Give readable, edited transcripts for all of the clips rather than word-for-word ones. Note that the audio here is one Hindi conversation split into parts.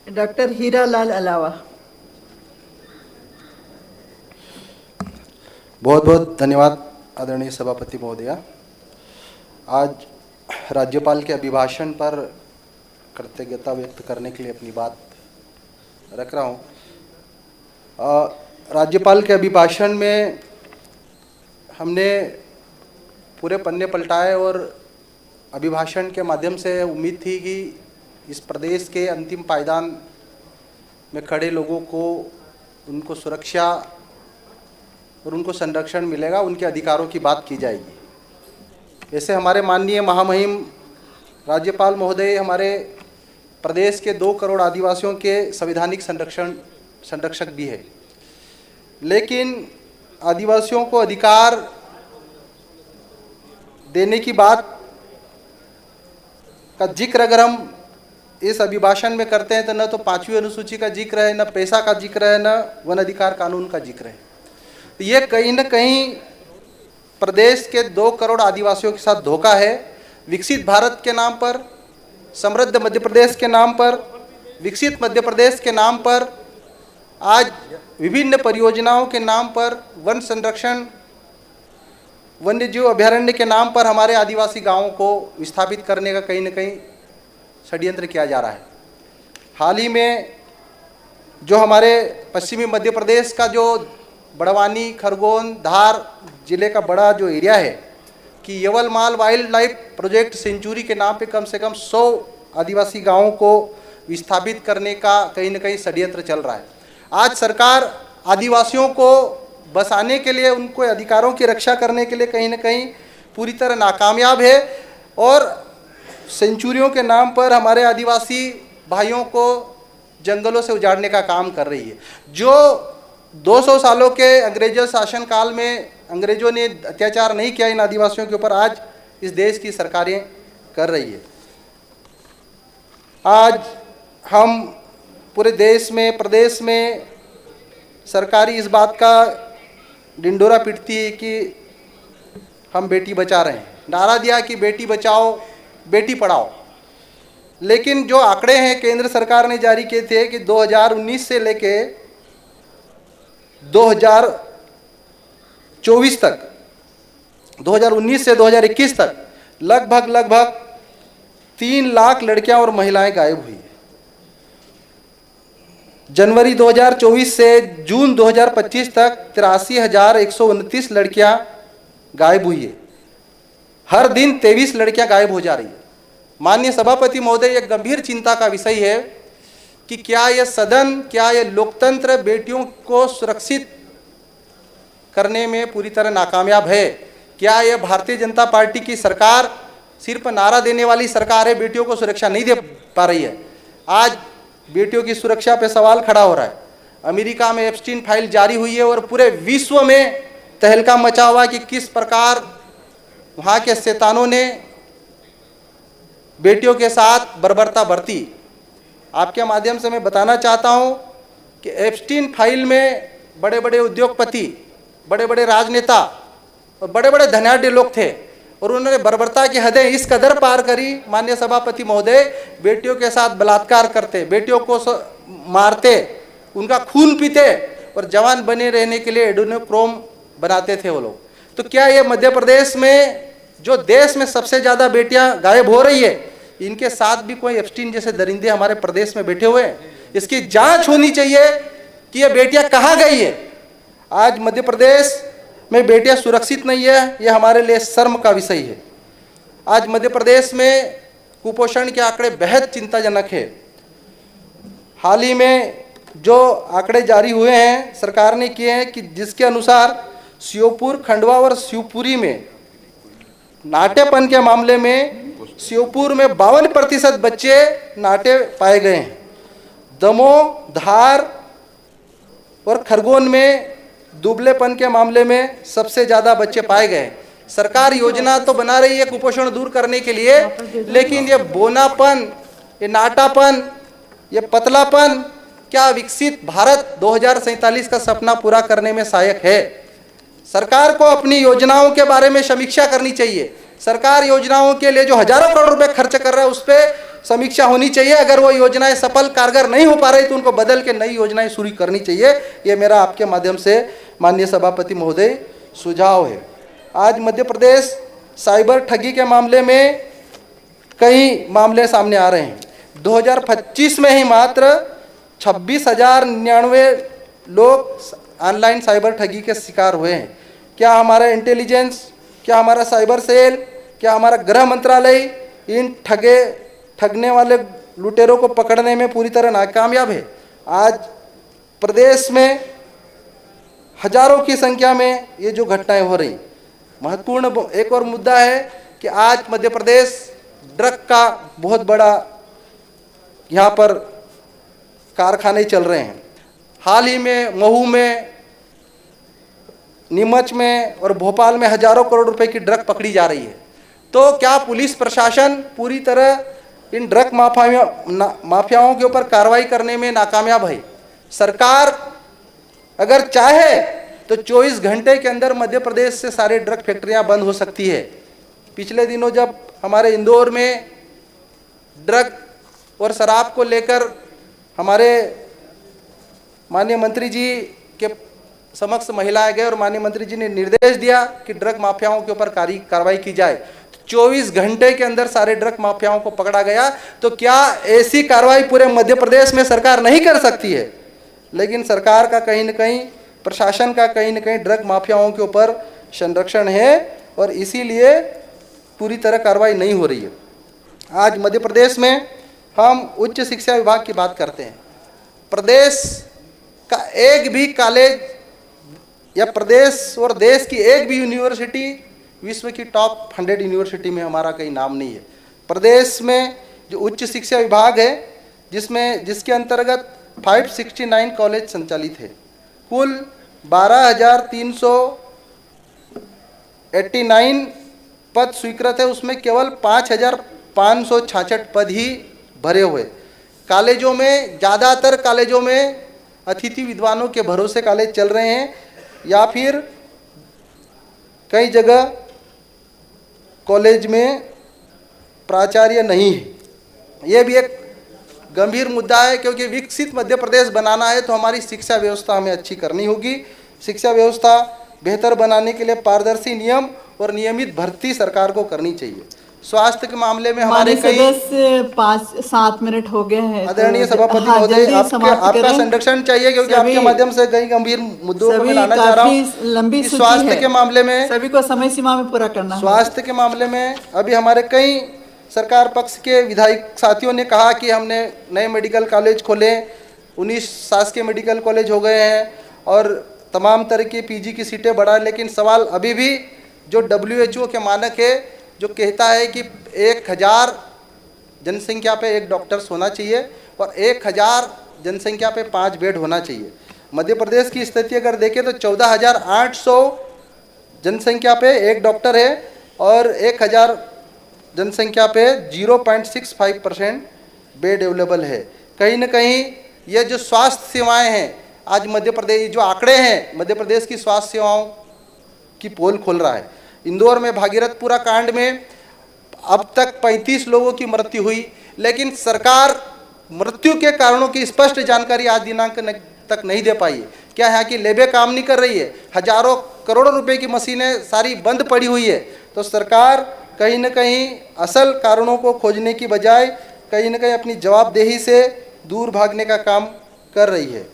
डॉक्टर हीरालाल अलावा। बहुत बहुत धन्यवाद आदरणीय सभापति महोदया। आज राज्यपाल के अभिभाषण पर कृतज्ञता व्यक्त करने के लिए अपनी बात रख रहा हूँ। राज्यपाल के अभिभाषण में हमने पूरे पन्ने पलटाए और अभिभाषण के माध्यम से उम्मीद थी कि इस प्रदेश के अंतिम पायदान में खड़े लोगों को उनको सुरक्षा और उनको संरक्षण मिलेगा, उनके अधिकारों की बात की जाएगी। ऐसे हमारे माननीय महामहिम राज्यपाल महोदय हमारे प्रदेश के 2 करोड़ आदिवासियों के संवैधानिक संरक्षक भी है, लेकिन आदिवासियों को अधिकार देने की बात का जिक्र अगर हम इस अभिभाषण में करते हैं तो न तो 5वीं अनुसूची का जिक्र है, न पैसा का जिक्र है, न वन अधिकार कानून का जिक्र है। तो ये कहीं न कहीं प्रदेश के 2 करोड़ आदिवासियों के साथ धोखा है। विकसित भारत के नाम पर, समृद्ध मध्य प्रदेश के नाम पर, विकसित मध्य प्रदेश के नाम पर आज विभिन्न परियोजनाओं के नाम पर, वन संरक्षण, वन्यजीव अभयारण्य के नाम पर हमारे आदिवासी गांवों को विस्थापित करने का कहीं न कहीं षड्यंत्र किया जा रहा है। हाल ही में जो हमारे पश्चिमी मध्य प्रदेश का जो बड़वानी, खरगोन, धार जिले का बड़ा जो एरिया है कि यवलमाल वाइल्ड लाइफ प्रोजेक्ट सेंचुरी के नाम पे कम से कम 100 आदिवासी गांवों को विस्थापित करने का कहीं न कहीं षड्यंत्र चल रहा है। आज सरकार आदिवासियों को बसाने के लिए, उनको अधिकारों की रक्षा करने के लिए कहीं न कहीं पूरी तरह नाकामयाब है और सेंचुरियों के नाम पर हमारे आदिवासी भाइयों को जंगलों से उजाड़ने का काम कर रही है। जो 200 सालों के अंग्रेजों शासनकाल में अंग्रेजों ने अत्याचार नहीं किया इन आदिवासियों के ऊपर, आज इस देश की सरकारें कर रही है। आज हम पूरे देश में, प्रदेश में सरकारी इस बात का ढिंढोरा पीटती है कि हम बेटी बचा रहे हैं, नारा दिया कि बेटी बचाओ बेटी पढ़ाओ, लेकिन जो आंकड़े हैं केंद्र सरकार ने जारी किए थे कि 2019 से लेके 2024 तक, 2019 से 2021 तक लगभग 3 लाख लड़कियां और महिलाएं गायब हुई है। जनवरी 2024 से जून 2025 तक 83,129 लड़कियां गायब हुई है। हर दिन 23 लड़कियां गायब हो जा रही है। माननीय सभापति महोदय, एक गंभीर चिंता का विषय है कि क्या यह सदन, क्या यह लोकतंत्र बेटियों को सुरक्षित करने में पूरी तरह नाकामयाब है? क्या यह भारतीय जनता पार्टी की सरकार सिर्फ नारा देने वाली सरकार है, बेटियों को सुरक्षा नहीं दे पा रही है? आज बेटियों की सुरक्षा पे सवाल खड़ा हो रहा है। अमेरिका में एप्स्टीन फाइल जारी हुई है और पूरे विश्व में तहलका मचा हुआ कि किस प्रकार वहाँ के शैतानों ने बेटियों के साथ बर्बरता बरती। आपके माध्यम से मैं बताना चाहता हूँ कि एप्स्टीन फाइल में बड़े बड़े उद्योगपति, बड़े बड़े राजनेता और बड़े बड़े धनाढ्य लोग थे और उन्होंने बर्बरता की हदें इस कदर पार करी। माननीय सभापति महोदय, बेटियों के साथ बलात्कार करते, बेटियों को मारते, उनका खून पीते और जवान बने रहने के लिए एडोनोक्रोम बनाते थे वो लोग। तो क्या ये मध्य प्रदेश में, जो देश में सबसे ज़्यादा बेटियां गायब हो रही है, इनके साथ भी कोई एप्स्टीन जैसे दरिंदे हमारे प्रदेश में बैठे हुए हैं? इसकी जांच होनी चाहिए कि ये बेटियां कहाँ गई है। आज मध्य प्रदेश में बेटियां सुरक्षित नहीं है, यह हमारे लिए शर्म का विषय है। आज मध्य प्रदेश में कुपोषण के आंकड़े बेहद चिंताजनक है। हाल ही में जो आंकड़े जारी हुए हैं, सरकार ने किए हैं कि जिसके अनुसार श्योपुर, खंडवा और शिवपुरी में नाटेपन के मामले में श्योपुर में 52% बच्चे नाटे पाए गए हैं। दमोह, धार और खरगोन में दुबलेपन के मामले में सबसे ज़्यादा बच्चे पाए गए। सरकार योजना तो बना रही है कुपोषण दूर करने के लिए, लेकिन ये बोनापन, ये नाटापन, ये पतलापन क्या विकसित भारत 2047 का सपना पूरा करने में सहायक है? सरकार को अपनी योजनाओं के बारे में समीक्षा करनी चाहिए। सरकार योजनाओं के लिए जो हजारों करोड़ रुपए खर्च कर रहा है, उस पर समीक्षा होनी चाहिए। अगर वो योजनाएं सफल कारगर नहीं हो पा रही तो उनको बदल के नई योजनाएं शुरू करनी चाहिए। ये मेरा आपके माध्यम से माननीय सभापति महोदय सुझाव है। आज मध्य प्रदेश साइबर ठगी के मामले में कई मामले सामने आ रहे हैं। 2025 में ही मात्र 26,099 लोग ऑनलाइन साइबर ठगी के शिकार हुए हैं। क्या हमारा इंटेलिजेंस, क्या हमारा साइबर सेल, क्या हमारा गृह मंत्रालय इन ठगने वाले लुटेरों को पकड़ने में पूरी तरह नाकामयाब है? आज प्रदेश में हजारों की संख्या में ये जो घटनाएं हो रही, महत्वपूर्ण एक और मुद्दा है कि आज मध्य प्रदेश ड्रग का बहुत बड़ा यहाँ पर कारखाने चल रहे हैं। हाल ही में महू में, नीमच में और भोपाल में हजारों करोड़ रुपए की ड्रग पकड़ी जा रही है। तो क्या पुलिस प्रशासन पूरी तरह इन ड्रग माफियाओं के ऊपर कार्रवाई करने में नाकामयाब है? सरकार अगर चाहे तो 24 घंटे के अंदर मध्य प्रदेश से सारे ड्रग फैक्ट्रियां बंद हो सकती है। पिछले दिनों जब हमारे इंदौर में ड्रग और शराब को लेकर हमारे माननीय मंत्री जी के समक्ष महिलाएं गए और माननीय मंत्री जी ने निर्देश दिया कि ड्रग माफियाओं के ऊपर कार्रवाई की जाए। 24 घंटे के अंदर सारे ड्रग माफियाओं को पकड़ा गया। तो क्या ऐसी कार्रवाई पूरे मध्य प्रदेश में सरकार नहीं कर सकती है? लेकिन सरकार का कहीं न कहीं, प्रशासन का कहीं न कहीं ड्रग माफियाओं के ऊपर संरक्षण है और इसीलिए पूरी तरह कार्रवाई नहीं हो रही है। आज मध्य प्रदेश में हम उच्च शिक्षा विभाग की बात करते हैं। प्रदेश का एक भी कॉलेज या प्रदेश और देश की एक भी यूनिवर्सिटी विश्व की टॉप 100 यूनिवर्सिटी में हमारा कहीं नाम नहीं है। प्रदेश में जो उच्च शिक्षा विभाग है जिसके अंतर्गत 569 कॉलेज संचालित है, कुल 12,389 पद स्वीकृत है, उसमें केवल 5,566 पद ही भरे हुए। कॉलेजों में, ज़्यादातर कॉलेजों में अतिथि विद्वानों के भरोसे कॉलेज चल रहे हैं या फिर कई जगह कॉलेज में प्राचार्य नहीं है। ये भी एक गंभीर मुद्दा है, क्योंकि विकसित मध्य प्रदेश बनाना है तो हमारी शिक्षा व्यवस्था हमें अच्छी करनी होगी। शिक्षा व्यवस्था बेहतर बनाने के लिए पारदर्शी नियम और नियमित भर्ती सरकार को करनी चाहिए। स्वास्थ्य के मामले में हमारे कई 5-7 मिनट हो गए हैं। आदरणीय सभापति महोदय, आपका संरक्षण चाहिए, क्योंकि आपके माध्यम से कई गंभीर मुद्दों को मैं लाना चाह रहा हूँ। लंबी सूची स्वास्थ्य है, के मामले में सभी को समय सीमा में पूरा करना है। स्वास्थ्य के मामले में अभी हमारे कई सरकार पक्ष के विधायक साथियों ने कहा कि हमने नए मेडिकल कॉलेज खोले, 19 शासकीय मेडिकल कॉलेज हो गए हैं और तमाम तरह की पीजी की सीटें बढ़ा। लेकिन सवाल अभी भी जो WHO के मानक है जो कहता है कि 1000 जनसंख्या पे एक डॉक्टर होना चाहिए और 1000 जनसंख्या पे 5 बेड होना चाहिए। मध्य प्रदेश की स्थिति अगर देखें तो 14,800 जनसंख्या पे एक डॉक्टर है और 1000 जनसंख्या पे 0.65% बेड अवेलेबल है। कहीं न कहीं ये जो स्वास्थ्य सेवाएं हैं, आज मध्य प्रदेश जो आंकड़े हैं, मध्य प्रदेश की स्वास्थ्य सेवाओं की पोल खोल रहा है। इंदौर में भागीरथपुरा कांड में अब तक 35 लोगों की मृत्यु हुई, लेकिन सरकार मृत्यु के कारणों की स्पष्ट जानकारी आज दिनांक तक नहीं दे पाई है। क्या यहाँ की लैबें काम नहीं कर रही है? हजारों करोड़ों रुपए की मशीनें सारी बंद पड़ी हुई है। तो सरकार कहीं न कहीं असल कारणों को खोजने की बजाय कहीं न कहीं अपनी जवाबदेही से दूर भागने का काम कर रही है।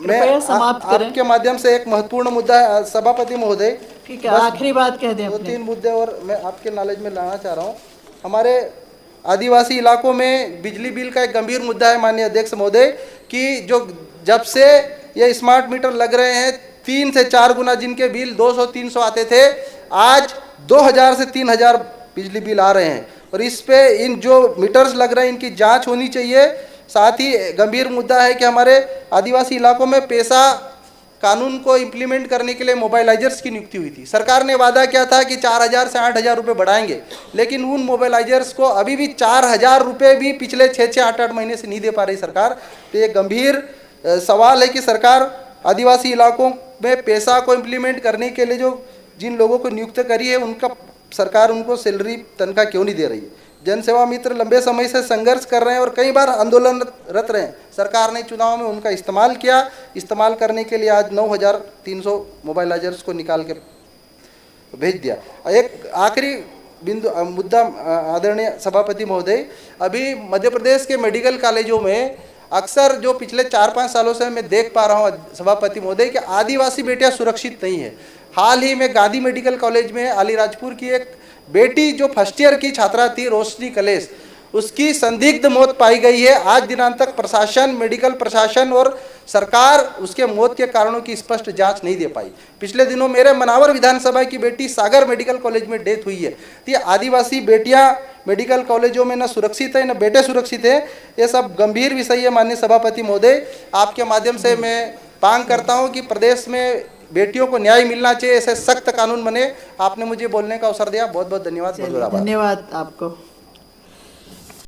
मैं आपके माध्यम से एक महत्वपूर्ण मुद्दा है सभापति महोदय, ठीक है, आखिरी बात कह दें। 2-3 मुद्दे और मैं आपके नॉलेज में लाना चाह रहा हूँ। हमारे आदिवासी इलाकों में बिजली बिल का एक गंभीर मुद्दा है माननीय अध्यक्ष महोदय, कि जब से ये स्मार्ट मीटर लग रहे हैं 3 से 4 गुना जिनके बिल 200-300 आते थे, आज 2000 से 3000 बिजली बिल आ रहे हैं। और इस पे इन जो मीटर्स लग रहे हैं इनकी जांच होनी चाहिए। साथ ही गंभीर मुद्दा है कि हमारे आदिवासी इलाकों में पेशा कानून को इम्प्लीमेंट करने के लिए मोबाइलाइजर्स की नियुक्ति हुई थी। सरकार ने वादा किया था कि 4000 से 8000 रुपये बढ़ाएंगे, लेकिन उन मोबाइलाइजर्स को अभी भी 4000 रुपये भी पिछले 6-8 महीने से नहीं दे पा रही सरकार। तो ये गंभीर सवाल है कि सरकार आदिवासी इलाकों में पेशा को इम्प्लीमेंट करने के लिए जिन लोगों को नियुक्त करी है उनका सरकार उनको सैलरी तनख्वाह क्यों नहीं दे रही है। जन सेवा मित्र लंबे समय से संघर्ष कर रहे हैं और कई बार आंदोलनरत रहे हैं। सरकार ने चुनाव में उनका इस्तेमाल किया। इस्तेमाल करने के लिए आज 9,300 मोबाइलाइजर्स को निकाल के भेज दिया। एक आखिरी बिंदु मुद्दा आदरणीय सभापति महोदय, अभी मध्य प्रदेश के मेडिकल कॉलेजों में अक्सर जो पिछले 4-5 सालों से मैं देख पा रहा हूँ सभापति महोदय कि आदिवासी बेटियां सुरक्षित नहीं है। हाल ही में गांधी मेडिकल कॉलेज में अलीराजपुर की एक बेटी जो फर्स्ट ईयर की छात्रा थी, रोशनी कलेश, उसकी संदिग्ध मौत पाई गई है। आज दिनांक तक प्रशासन, मेडिकल प्रशासन और सरकार उसके मौत के कारणों की स्पष्ट जांच नहीं दे पाई। पिछले दिनों मेरे मनावर विधानसभा की बेटी सागर मेडिकल कॉलेज में डेथ हुई है। तो ये आदिवासी बेटियां मेडिकल कॉलेजों में न सुरक्षित है, न बेटे सुरक्षित है। ये सब गंभीर विषय है। माननीय सभापति महोदय, आपके माध्यम से मैं मांग करता हूँ कि प्रदेश में बेटियों को न्याय मिलना चाहिए, ऐसे सख्त कानून बने। आपने मुझे बोलने का अवसर दिया, बहुत बहुत धन्यवाद। धन्यवाद आपको।